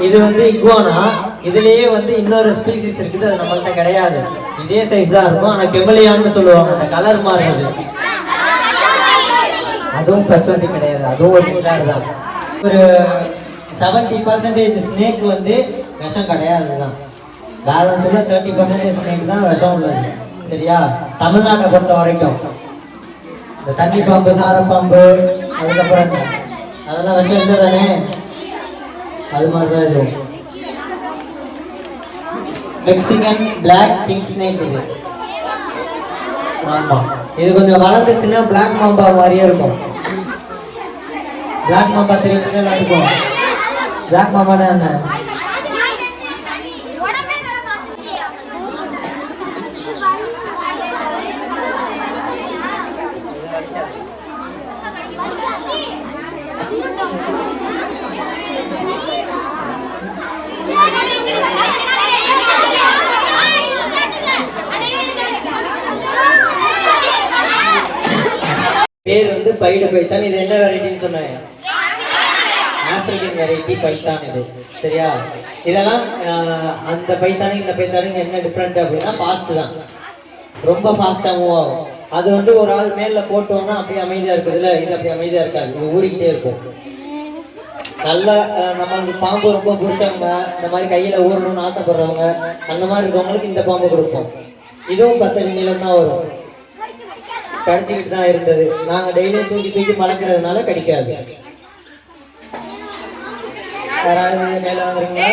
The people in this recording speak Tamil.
இது வந்து இக்வானா. இதுலயே வந்து இன்னொரு ஸ்பீசிஸ் இருக்குது, அது நம்மள்ட்ட கிடையாது. இதே சைஸ் தான் இருக்கும், ஆனா கெமலியான்னு சொல்லுவாங்க. அந்த கலர் மாறுது. அதுவும் பச்சோண்டி கிடையாது, அதுவும் ஒரு சிலர் தான். ஒரு 70% ஸ்னேக் வந்து விஷம் கிடையாது தான். பேலன்ஸ் 30% ஸ்னேக் தான் விஷம் உள்ளது. சரியா? தமிழ்நாட்டை பொறுத்த வரைக்கும் இந்த தண்ணி பாம்பு, சார பாம்பு, அதுக்கப்புறம் அதெல்லாம் விஷம் இல்லை தானே? அது மாதிரிதான் இது. மெக்சிகன் பிளாக் கிங் ஸ்னேக் இது. ஆமா, இது கொஞ்சம் வளர்ந்துச்சுன்னா பிளாக் மாம்பா மாதிரியே இருக்கும். பிளாக் மாம்பா தெரியுதுன்னு இருக்கும். பிளாக் மாம்பானா என்ன? பேர் வந்து பைடு பைத்தான். இது என்ன வெரைட்டின்னு சொன்னேன்? ஆப்பிரிக்கன் வெரைட்டி பைத்தான் இது. சரியா? இதெல்லாம் அந்த பைத்தானு இந்த பைத்தானுக்கு என்ன டிஃப்ரெண்ட் அப்படின்னா ஃபாஸ்ட் தான், ரொம்ப ஃபாஸ்ட்டாக மூவ் ஆகும். அது வந்து ஒரு ஆள் மேல போட்டோம்னா அப்படியே அமைதியா இருக்குதுல்ல, இது அப்படி அமைதியா இருக்காது, இது ஊறிக்கிட்டே இருக்கும். நல்லா நம்மளுக்கு பாம்பு ரொம்ப பிடிச்சவங்க, இந்த மாதிரி கையில ஊறணும்னு ஆசைப்படுறவங்க, அந்த மாதிரி இருக்கவங்களுக்கு இந்த பாம்பு கொடுப்போம். இதுவும் 10 அடி நீளம் தான் வரும். கடிச்சிக்கிட்டு தான் இருந்தது. நாங்க டெய்லியும் தூக்கி தூக்கி மலக்கிறதுனால கடிக்காது. யாராவது மேல வந்துருங்களா?